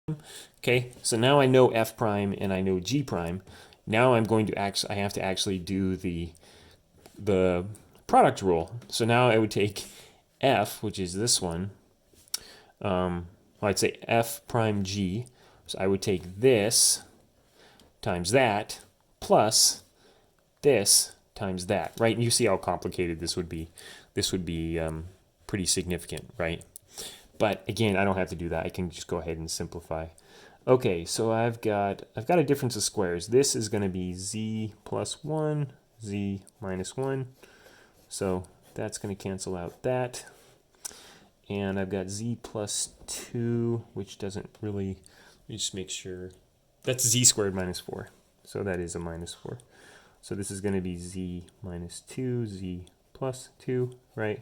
Okay, so now I know f prime and I know g prime. Now I'm going to I have to actually do the product rule. So now I would take f, which is this one. Well, I'd say f prime g. So I would take this times that plus this times that, right? And you see how complicated this would be. This would be pretty significant, right? But again, I don't have to do that. I can just go ahead and simplify. Okay, so I've got a difference of squares. This is going to be z plus 1, z minus 1. So that's going to cancel out that. And I've got z plus 2, which doesn't really, let me just make sure. That's z squared minus 4. So that is a minus 4. So this is going to be z minus 2, z plus 2, right?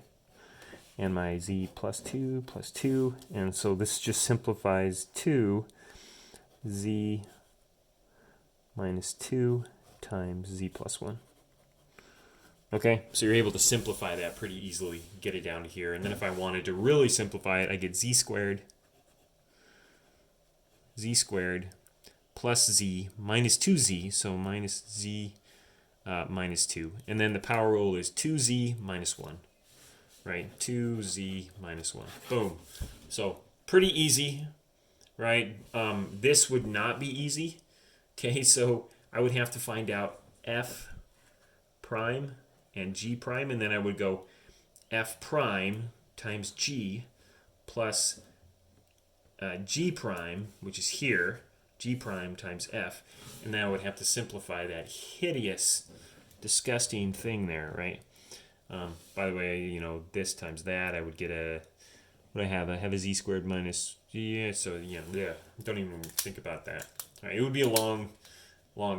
And my z plus 2 plus 2. And so this just simplifies to z minus 2 times z plus 1. Okay, so you're able to simplify that pretty easily, get it down to here. And then if I wanted to really simplify it, I get z squared plus z minus 2z, so minus z minus 2. And then the power rule is 2z minus 1, right? 2z minus 1. Boom. So pretty easy, right? This would not be easy. Okay, so I would have to find out f prime and g prime, and then I would go f prime times g plus g prime, which is here, g prime times f, and then I would have to simplify that hideous, disgusting thing there, right? By the way, you know, this times that, I would get a, what do I have? I have a z squared minus, yeah, so yeah, don't even think about that. All right, it would be a long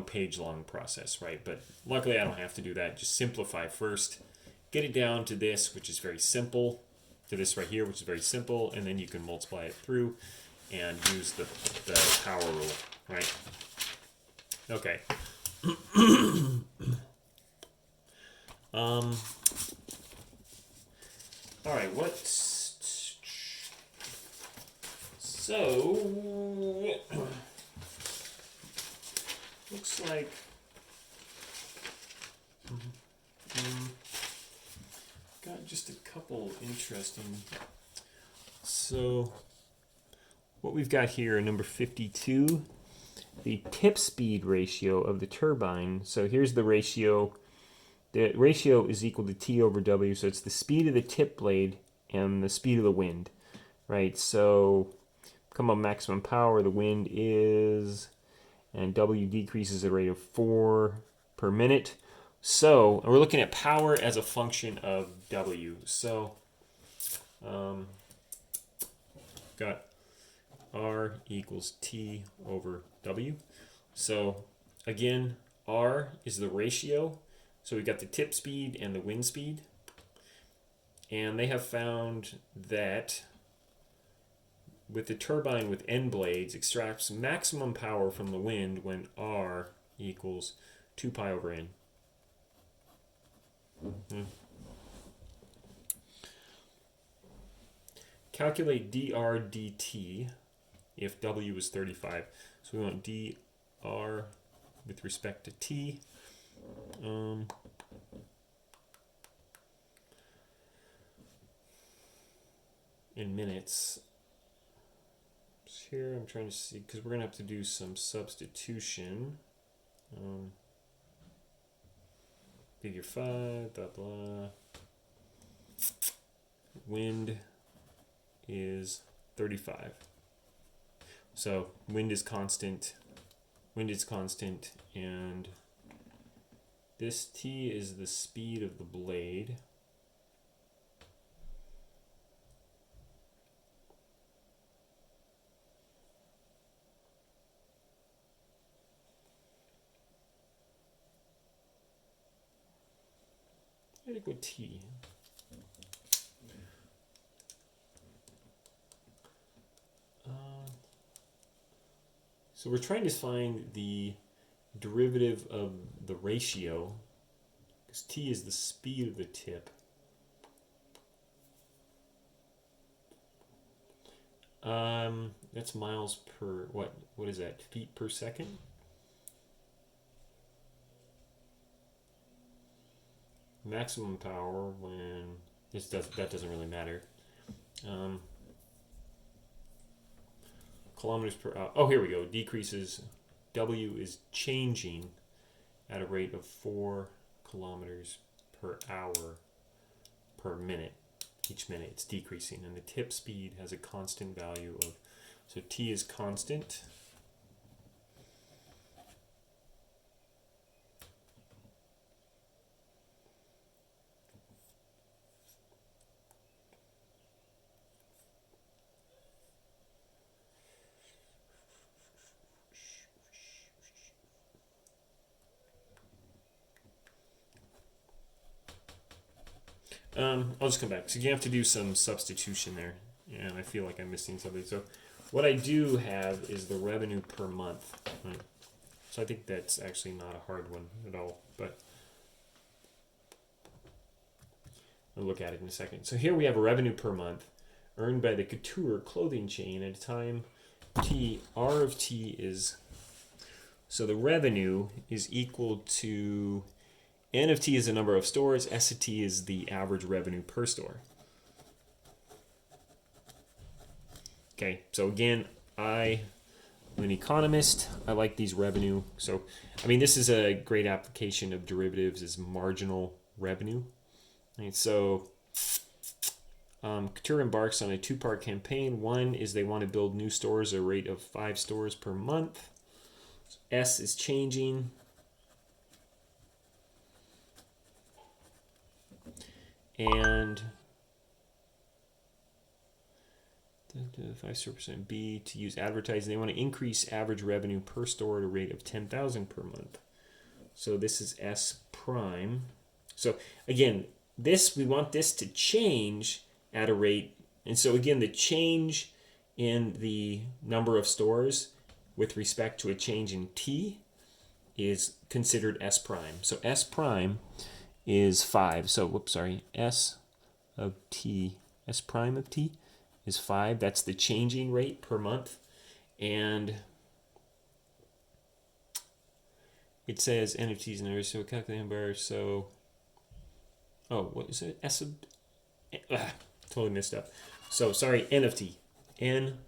page long process, right? But luckily I don't have to do that. Just simplify first, get it down to this, which is very simple, to this right here, which is very simple, and then you can multiply it through and use the power rule, right? Okay. All right, so looks like got just a couple interesting. So what we've got here, number 52, the tip speed ratio of the turbine. So here's the ratio. The ratio is equal to T over W, so it's the speed of the tip blade and the speed of the wind, right? So come on maximum power, the wind is, and W decreases at a rate of 4 per minute. So we're looking at power as a function of W. So got R equals T over W. So again, R is the ratio. So we got the tip speed and the wind speed. And they have found that with the turbine with end blades, extracts maximum power from the wind when R equals 2 pi over N. Calculate dr dt if W is 35. So we want dr with respect to T. In minutes. Here I'm trying to see, because we're going to have to do some substitution. Figure 5, blah, blah. Wind is 35. So wind is constant, and this T is the speed of the blade. I think with T. So we're trying to find the derivative of the ratio, because T is the speed of the tip. that's miles per, what is that, feet per second? Maximum power when, that doesn't really matter. Kilometers per hour. Oh, here we go. Decreases. W is changing at a rate of 4 kilometers per hour per minute. Each minute it's decreasing, and the tip speed has a constant value of, so t is constant. I'll just come back. So you have to do some substitution there, and I feel like I'm missing something. So what I do have is the revenue per month. Right? So I think that's actually not a hard one at all, but I'll look at it in a second. So here we have a revenue per month earned by the couture clothing chain at a time t. R of t is, so the revenue is equal to N of t is the number of stores, S of t is the average revenue per store. Okay, so again, I'm an economist. I like these revenue. So, I mean, this is a great application of derivatives as marginal revenue. Right, so, Couture embarks on a 2-part campaign. One is they want to build new stores at a rate of 5 stores per month. S is changing. And 5% B to use advertising. They want to increase average revenue per store at a rate of 10,000 per month. So this is S prime. So again, we want this to change at a rate. And so again, the change in the number of stores with respect to a change in T is considered S prime. So S prime is 5. So, S of t, S prime of t is 5. That's the changing rate per month. And it says N of t is an so calculating bar. So, what is it? S of, totally messed up. So, sorry, N of t. N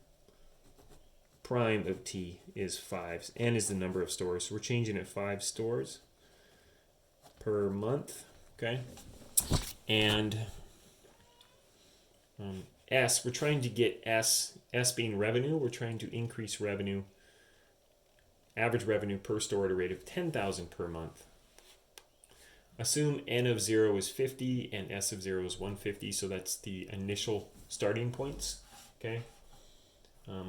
prime of t is 5. N is the number of stores. So, we're changing it 5 stores per month. Okay, and S, we're trying to get S being revenue. We're trying to increase revenue, average revenue per store at a rate of 10,000 per month. Assume N of 0 is 50 and S of 0 is 150, so that's the initial starting points. Okay,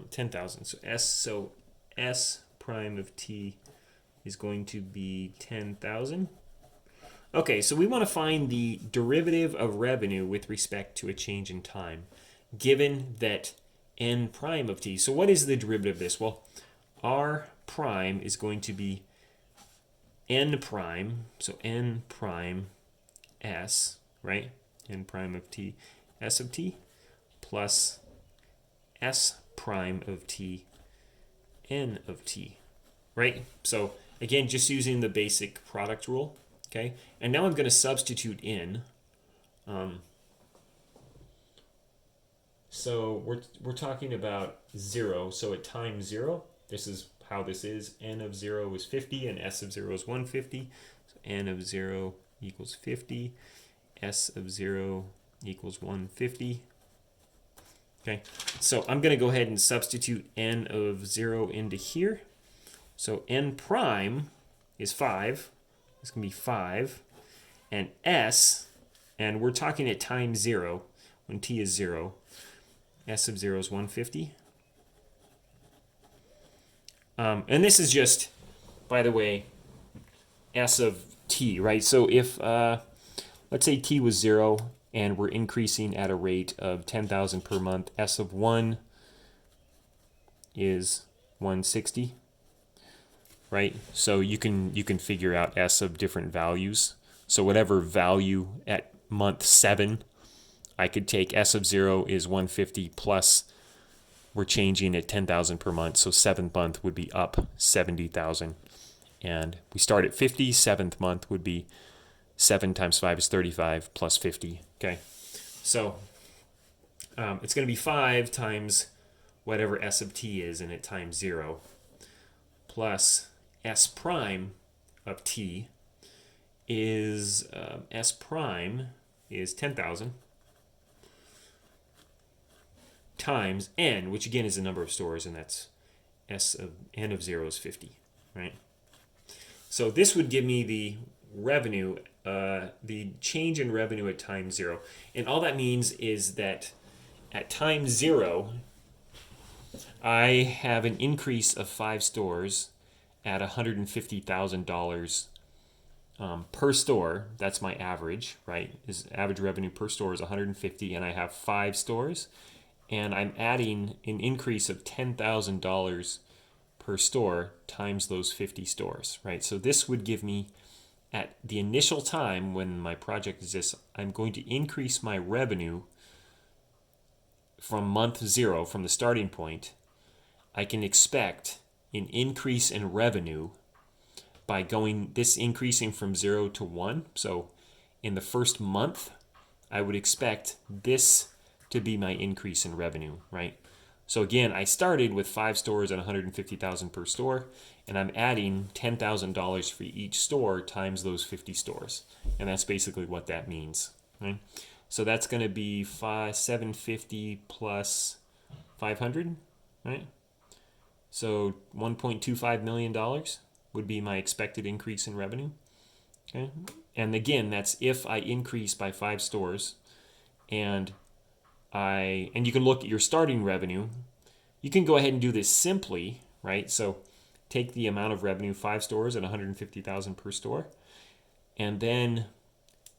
10,000. So S prime of t is going to be 10,000. Okay, so we want to find the derivative of revenue with respect to a change in time, given that N prime of t. So what is the derivative of this? Well, R prime is going to be N prime, so N prime S, right? N prime of t, S of t, plus S prime of t, N of t, right? So again, just using the basic product rule. Okay, and now I'm going to substitute in. So we're talking about 0. So at time 0, this is how this is. N of 0 is 50 and S of 0 is 150. So N of 0 equals 50. S of 0 equals 150. Okay, so I'm going to go ahead and substitute N of 0 into here. So N prime is 5. It's going to be 5. And S, and we're talking at time 0, when t is 0. S of 0 is 150. And this is just, by the way, S of t, right? So if, let's say t was 0, and we're increasing at a rate of 10,000 per month, S of 1 is 160. Right, so you can figure out S of different values. So whatever value at month 7, I could take S of 0 is 150 plus we're changing at 10,000 per month. So 7th month would be up 70,000. And we start at 50, 7th month would be 7 times 5 is 35 plus 50. Okay. So it's going to be 5 times whatever S of t is in it times 0 plus S prime of t is S prime is 10,000 times n, which again is the number of stores, and that's S of n of 0 is 50, right? So this would give me the revenue, the change in revenue at time 0. And all that means is that at time 0, I have an increase of 5 stores at $150,000 per store. That's my average, right? Is average revenue per store is 150, and I have 5 stores, and I'm adding an increase of $10,000 per store times those 50 stores, right? So this would give me, at the initial time when my project exists, I'm going to increase my revenue from month 0, from the starting point. I can expect an increase in revenue by increasing from 0 to 1. So in the first month, I would expect this to be my increase in revenue, right? So again, I started with 5 stores at $150,000 per store, and I'm adding $10,000 for each store times those 50 stores. And that's basically what that means, right? So that's going to be 750 plus 500, right? So $1.25 million would be my expected increase in revenue. Okay, and again, that's if I increase by 5 stores, and you can look at your starting revenue. You can go ahead and do this simply, right? So take the amount of revenue, 5 stores at $150,000 per store, and then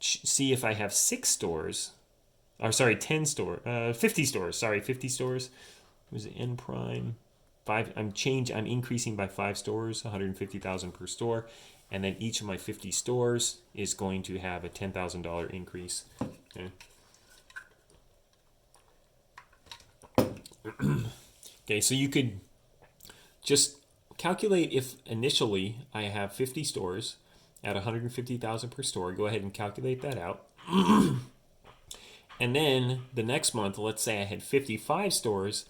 see if I have 6 stores, or sorry, 50 stores. Sorry, 50 stores. Was it n prime? 5. I'm increasing by 5 stores, $150,000 per store, and then each of my 50 stores is going to have a $10,000 increase. Okay. Okay, so you could just calculate if initially I have 50 stores at $150,000 per store. Go ahead and calculate that out. And then the next month, let's say I had 55 stores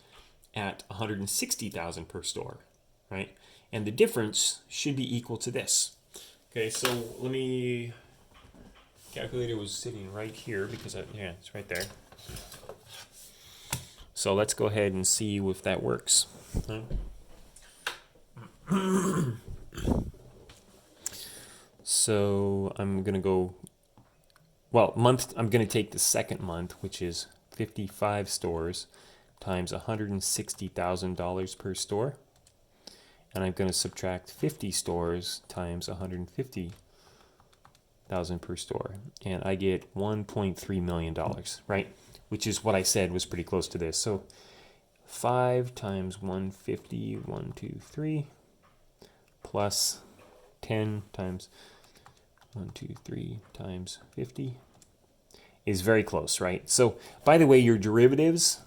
at $160,000 per store, right? And the difference should be equal to this. Okay, so let me, calculator was sitting right here because it's right there. So let's go ahead and see if that works. So I'm going to go, I'm going to take the second month, which is 55 stores times $160,000 per store. And I'm going to subtract 50 stores times $150,000 per store. And I get $1.3 million, right? Which is what I said was pretty close to this. So 5 times 150, 1, 2, 3, plus 10 times 1, 2, 3 times 50 is very close, right? So, by the way, your derivatives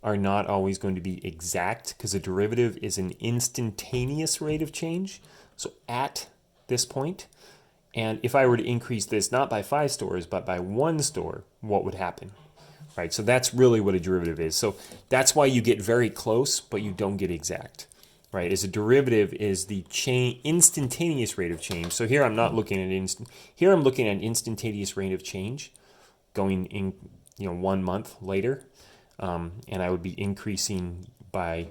are not always going to be exact because a derivative is an instantaneous rate of change. So at this point, and if I were to increase this not by 5 stores but by 1 store, what would happen? Right? So that's really what a derivative is. So that's why you get very close, but you don't get exact. Right? As a derivative is the instantaneous rate of change. So here I'm not looking at here I'm looking at instantaneous rate of change going in 1 month later. And I would be increasing by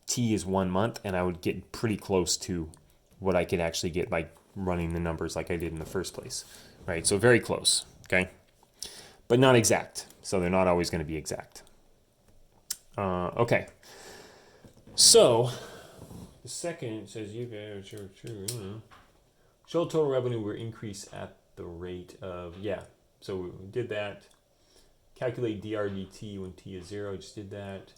t is 1 month, and I would get pretty close to what I could actually get by running the numbers like I did in the first place, right? So very close, okay? But not exact, so they're not always going to be exact. Okay, so the second says show total revenue will increase at the rate of, so we did that. Calculate DRDT when t is 0. I just did that.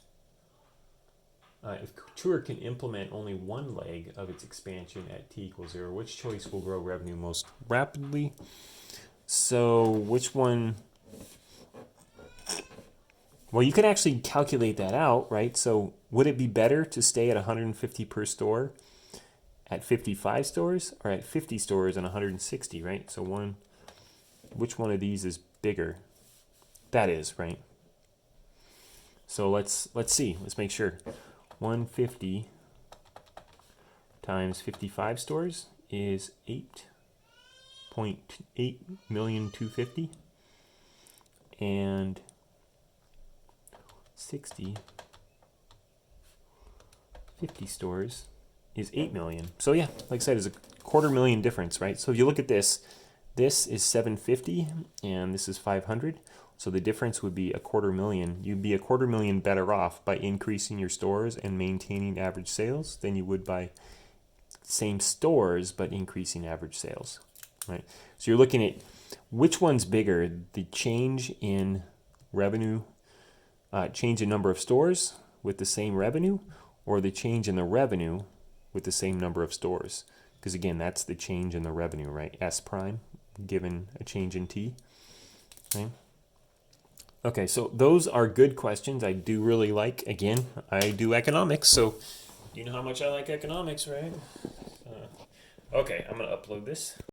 If Couture can implement only one leg of its expansion at t equals 0, which choice will grow revenue most rapidly? So which one Well, you can actually calculate that out, right? So would it be better to stay at 150 per store at 55 stores or at 50 stores and 160, right? So which one of these is bigger? That is, right? So let's see. Let's make sure. 150 times 55 stores is 8.8 million 250, and 50 stores is 8 million. So yeah, like I said, it's a $250,000 difference, right? So if you look at this is 750 and this is 500. So the difference would be $250,000. You'd be $250,000 better off by increasing your stores and maintaining average sales than you would by same stores but increasing average sales, right? So you're looking at which one's bigger, the change in revenue, change in number of stores with the same revenue, or the change in the revenue with the same number of stores. Because again, that's the change in the revenue, right? S prime given a change in T, right? Okay, so those are good questions. I do really like, again, I do economics, so you know how much I like economics, right? Okay, I'm going to upload this.